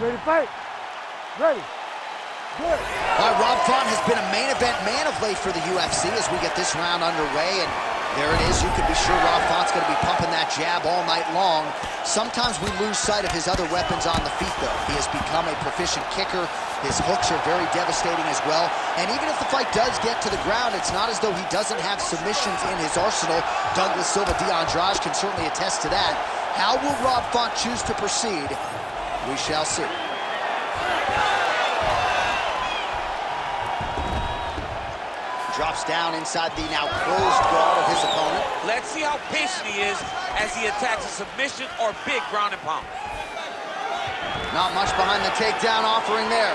Ready to fight? Ready. Good. All right, Rob Font has been a main event man of late for the UFC as we get this round underway, and there it is. You can be sure Rob Font's going to be pumping that jab all night long. Sometimes we lose sight of his other weapons on the feet, though. He has become a proficient kicker. His hooks are very devastating as well. And even if the fight does get to the ground, it's not as though he doesn't have submissions in his arsenal. Douglas Silva D'Andrade can certainly attest to that. How will Rob Font choose to proceed? We shall see. Drops down inside the now closed guard of his opponent. Let's see how patient he is as he attacks a submission or big ground and pound. Not much behind the takedown offering there.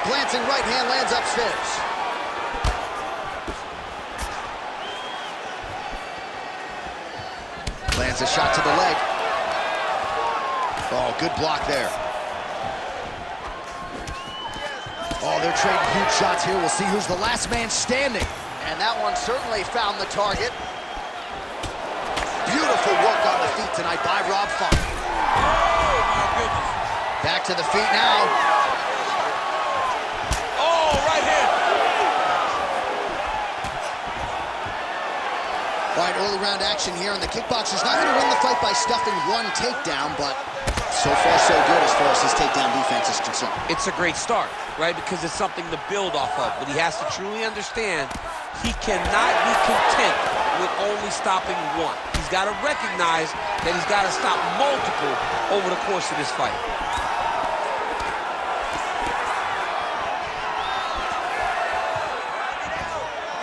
Glancing right hand lands upstairs. Lands a shot to the leg. Oh, good block there. Oh, they're trading huge shots here. We'll see who's the last man standing. And that one certainly found the target. Beautiful work on the feet tonight by Rob Font. Oh, my goodness. Back to the feet now. Oh, right hand. All right, early round action here, and the kickboxer's not going to win the fight by stuffing one takedown, but so far so good as far as his takedown defense is concerned. It's a great start, right? Because it's something to build off of. But he has to truly understand he cannot be content with only stopping one. He's got to recognize that he's got to stop multiple over the course of this fight.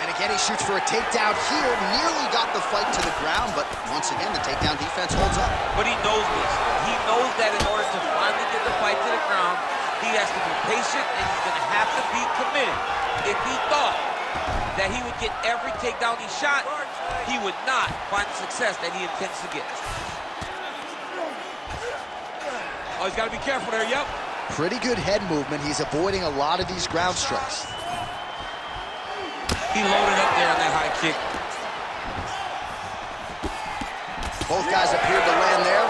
And again, he shoots for a takedown here. Nearly got the fight to the ground, but once again, the takedown defense holds up. But he knows this. He knows that in order to finally get the fight to the ground, he has to be patient and he's going to have to be committed. If he thought that he would get every takedown he shot, he would not find the success that he intends to get. Oh, he's got to be careful there, yep. Pretty good head movement. He's avoiding a lot of these ground strikes. He loaded up there on that high kick. Both guys appeared to land there.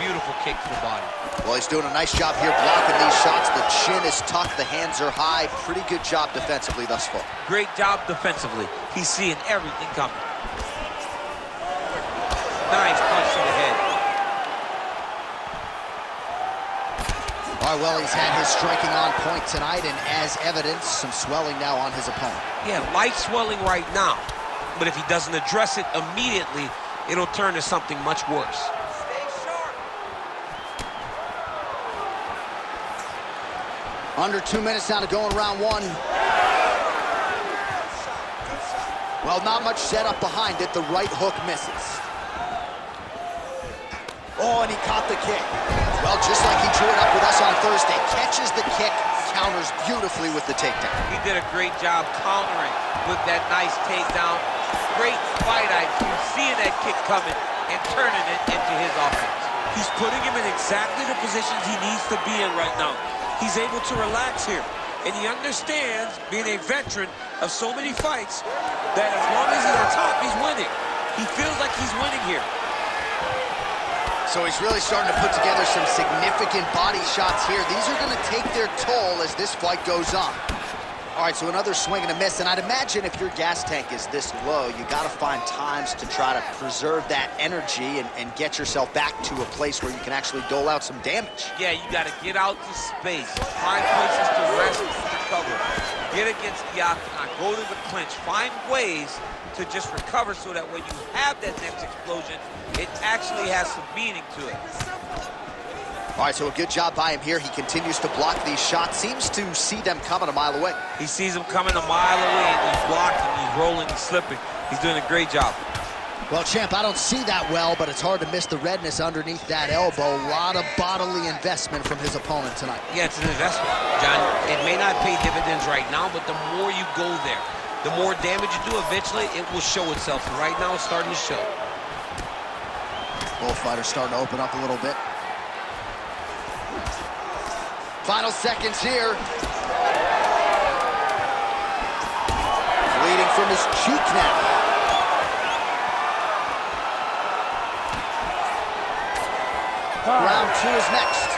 Beautiful kick to the body. Well, he's doing a nice job here blocking these shots. The chin is tucked, the hands are high. Pretty good job defensively thus far. Great job defensively. He's seeing everything coming. Nice punch to the head. All right, well, he's had his striking on point tonight, and as evidence, some swelling now on his opponent. Yeah, light swelling right now. But if he doesn't address it immediately, it'll turn to something much worse. Under 2 minutes now to go in round one. Well, not much setup behind it. The right hook misses. Oh, and he caught the kick. Well, just like he drew it up with us on Thursday. Catches the kick, counters beautifully with the takedown. He did a great job countering with that nice takedown. Great fight IQ, seeing that kick coming and turning it into his offense. He's putting him in exactly the positions he needs to be in right now. He's able to relax here, and he understands, being a veteran of so many fights, that as long as he's on top, he's winning. He feels like he's winning here. So he's really starting to put together some significant body shots here. These are going to take their toll as this fight goes on. All right, so another swing and a miss, and I'd imagine if your gas tank is this low, you got to find times to try to preserve that energy and get yourself back to a place where you can actually dole out some damage. Yeah, you got to get out to space, find places to rest and recover, get against the octagon, go to the clinch, find ways to just recover so that when you have that next explosion, it actually has some meaning to it. All right, so a good job by him here. He continues to block these shots. Seems to see them coming a mile away. He sees them coming a mile away, and he's blocking, he's rolling, he's slipping. He's doing a great job. Well, champ, I don't see that well, but it's hard to miss the redness underneath that elbow. A lot of bodily investment from his opponent tonight. Yeah, it's an investment, John. It may not pay dividends right now, but the more you go there, the more damage you do, eventually it will show itself. And right now, it's starting to show. Both fighters starting to open up a little bit. Final seconds here. Bleeding from his cheek now. Round 2 is next.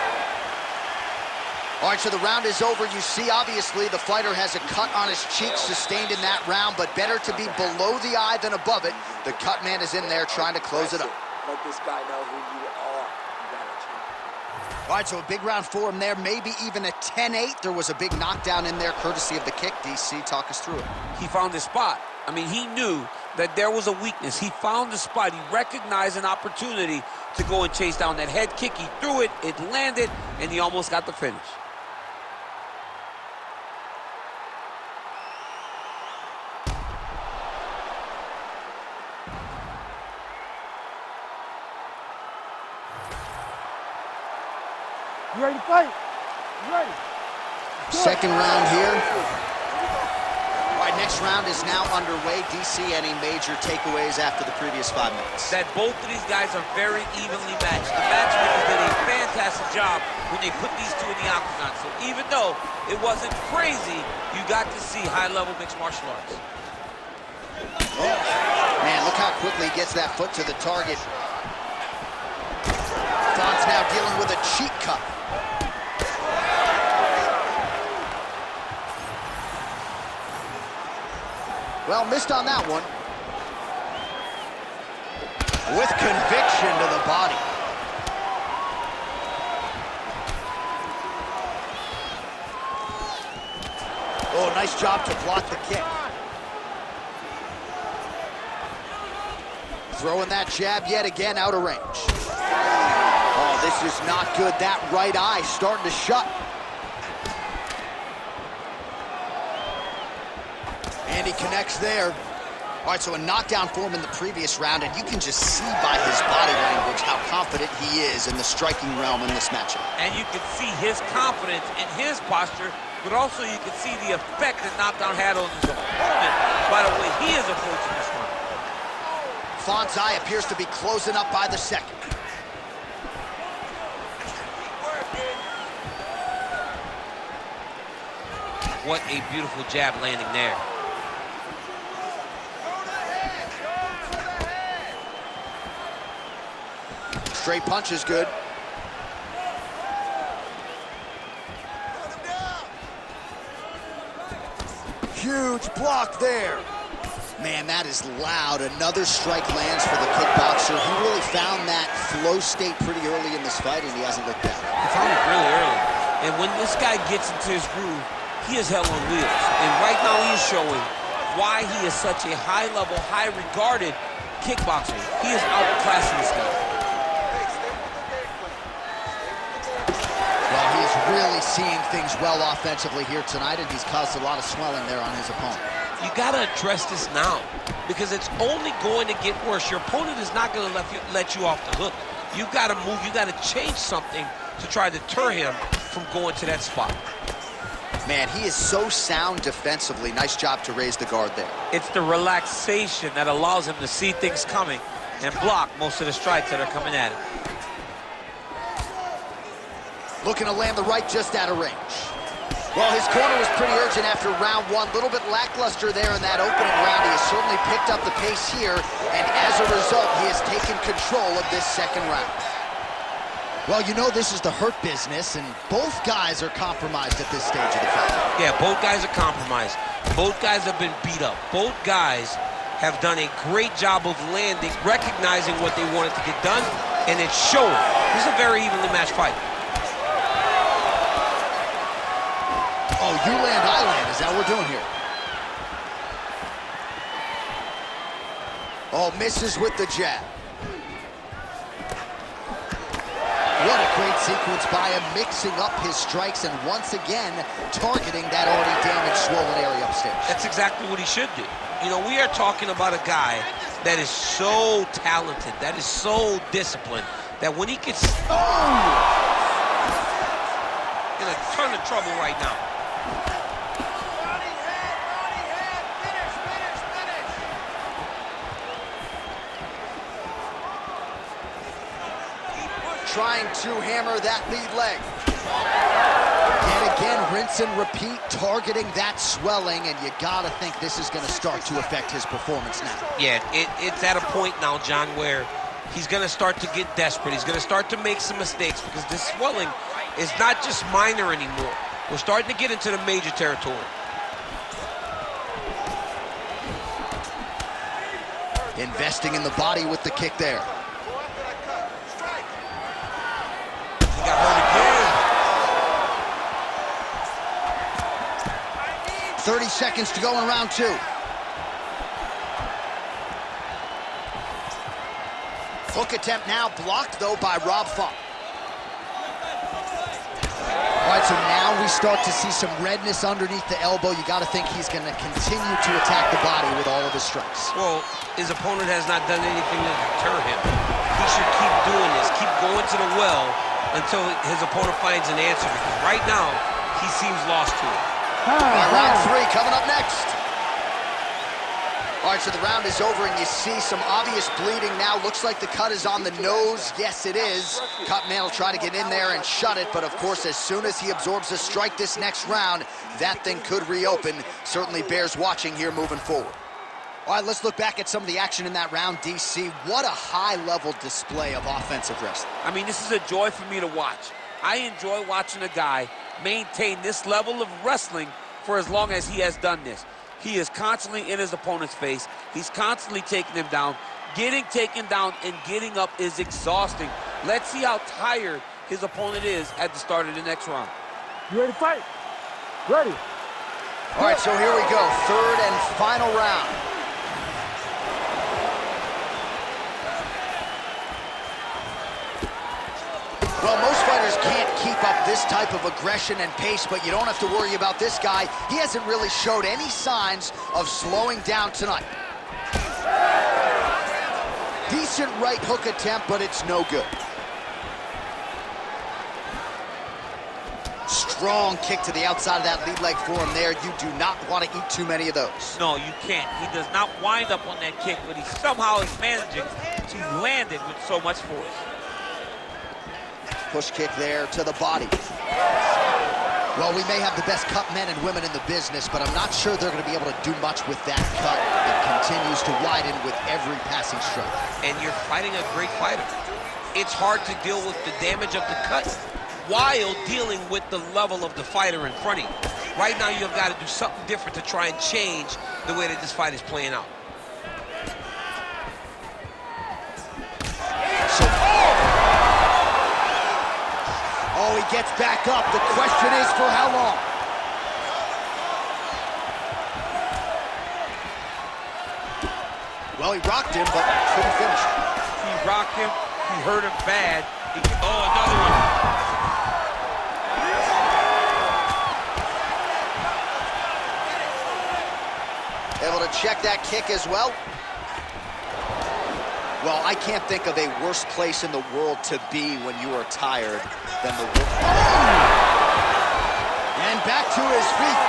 All right, so the round is over. You see, obviously, the fighter has a cut on his cheek sustained in that round, but better to be below the eye than above it. The cut man is in there trying to close it up. Let this guy know who you are. You gotta change. All right, so a big round for him there, maybe even a 10-8. There was a big knockdown in there, courtesy of the kick. DC, talk us through it. He found his spot. I mean, he knew that there was a weakness. He found the spot. He recognized an opportunity to go and chase down that head kick. He threw it, it landed, and he almost got the finish. You ready to fight? You ready? Second round here. All right, next round is now underway. DC, any major takeaways after the previous 5 minutes? That both of these guys are very evenly matched. The matchmakers did a fantastic job when they put these two in the octagon. So even though it wasn't crazy, you got to see high-level mixed martial arts. Oh, man, look how quickly he gets that foot to the target. Font's now dealing with a cheek cut. Well, missed on that one. With conviction to the body. Oh, nice job to block the kick. Throwing that jab yet again out of range. Oh, this is not good. That right eye starting to shut. And he connects there. All right, so a knockdown for him in the previous round, and you can just see by his body language how confident he is in the striking realm in this matchup. And you can see his confidence in his posture, but also you can see the effect that knockdown had on his opponent by the way he is approaching this one. Font's eye appears to be closing up by the second. What a beautiful jab landing there. Straight punch is good. Huge block there. Man, that is loud. Another strike lands for the kickboxer. He really found that flow state pretty early in this fight, and he hasn't looked back. He found it really early. And when this guy gets into his groove, he is hell on wheels. And right now he is showing why he is such a high-level, high-regarded kickboxer. He is outclassing this guy. Well, he's really seeing things well offensively here tonight, and he's caused a lot of swelling there on his opponent. You got to address this now because it's only going to get worse. Your opponent is not going to let you off the hook. You got to move. You got to change something to try to deter him from going to that spot. Man, he is so sound defensively. Nice job to raise the guard there. It's the relaxation that allows him to see things coming and block most of the strikes that are coming at him. Looking to land the right just out of range. Well, his corner was pretty urgent after round 1. A little bit lackluster there in that opening round. He has certainly picked up the pace here, and as a result, he has taken control of this second round. Well, you know this is the hurt business, and both guys are compromised at this stage of the fight. Yeah, both guys are compromised. Both guys have been beat up. Both guys have done a great job of landing, recognizing what they wanted to get done, and it's showing. This is a very evenly matched fight. Oh, you land, I land. Is that what we're doing here? Oh, misses with the jab. What a great sequence by him, mixing up his strikes and once again targeting that already damaged, swollen area upstairs. That's exactly what he should do. You know, we are talking about a guy that is so talented, that is so disciplined, that when he gets... Oh! In a ton of trouble right now. Trying to hammer that lead leg. Yet again, rinse and repeat, targeting that swelling, and you gotta think this is gonna start to affect his performance now. Yeah, it's at a point now, John, where he's going to start to get desperate. He's going to start to make some mistakes because this swelling is not just minor anymore. We're starting to get into the major territory. Investing in the body with the kick there. He got hurt again. 30 seconds to go in round 2. Hook attempt now blocked, though, by Rob Font. All right, so now we start to see some redness underneath the elbow. You got to think he's going to continue to attack the body with all of his strikes. Well, his opponent has not done anything to deter him. He should keep doing this, keep going to the well until his opponent finds an answer, because right now, he seems lost to it. All right, round 3 coming up next. All right, so the round is over, and you see some obvious bleeding now. Looks like the cut is on the nose. Yes, it is. Cutman will try to get in there and shut it, but of course, as soon as he absorbs a strike this next round, that thing could reopen. Certainly bears watching here moving forward. All right, let's look back at some of the action in that round, DC. What a high-level display of offensive wrestling. I mean, this is a joy for me to watch. I enjoy watching a guy maintain this level of wrestling for as long as he has done this. He is constantly in his opponent's face. He's constantly taking him down. Getting taken down and getting up is exhausting. Let's see how tired his opponent is at the start of the next round. You ready to fight? Ready. All right, so here we go. 3rd and final round. Well, most fighters can't keep up this type of aggression and pace, but you don't have to worry about this guy. He hasn't really showed any signs of slowing down tonight. Decent right hook attempt, but it's no good. Strong kick to the outside of that lead leg for him there. You do not want to eat too many of those. No, you can't. He does not wind up on that kick, but he somehow is managing to land it with so much force. Push kick there to the body. Well, we may have the best cut men and women in the business, but I'm not sure they're going to be able to do much with that cut. It continues to widen with every passing strike. And you're fighting a great fighter. It's hard to deal with the damage of the cut while dealing with the level of the fighter in front of you. Right now, you've got to do something different to try and change the way that this fight is playing out. Oh, he gets back up. The question is for how long? Well, he rocked him, but couldn't finish it. He rocked him. He hurt him bad. Oh, another one. Able to check that kick as well. Well, I can't think of a worse place in the world to be when you are tired than the world. Oh! And back to his feet.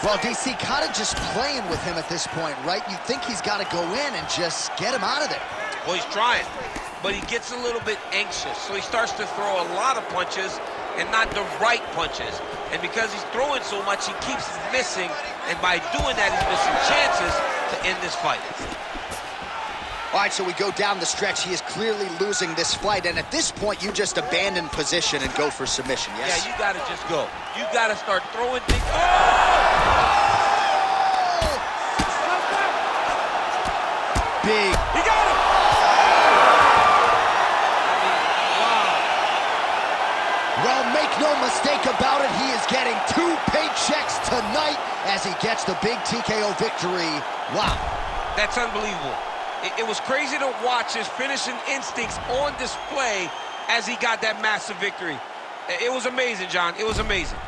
Well, DC kind of just playing with him at this point, right? You think he's got to go in and just get him out of there. Well, he's trying, but he gets a little bit anxious, so he starts to throw a lot of punches and not the right punches. And because he's throwing so much, he keeps missing, and by doing that, he's missing chances to end this fight. All right, so we go down the stretch. He is clearly losing this fight, and at this point, you just abandon position and go for submission, yes? Yeah, you gotta just go. You gotta start throwing things. Oh! Big. He got him! I mean, wow. Well, make no mistake about it, he is getting 2 paychecks tonight as he gets the big TKO victory. Wow. That's unbelievable. It was crazy to watch his finishing instincts on display as he got that massive victory. It was amazing, John. It was amazing.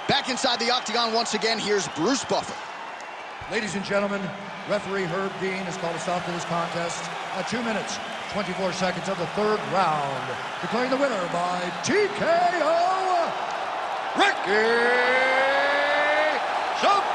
Back inside the octagon once again, here's Bruce Buffer. Ladies and gentlemen, referee Herb Dean has called a stop to this contest at 2 minutes, 24 seconds of the 3rd round, declaring the winner by TKO, Ricky Shoot!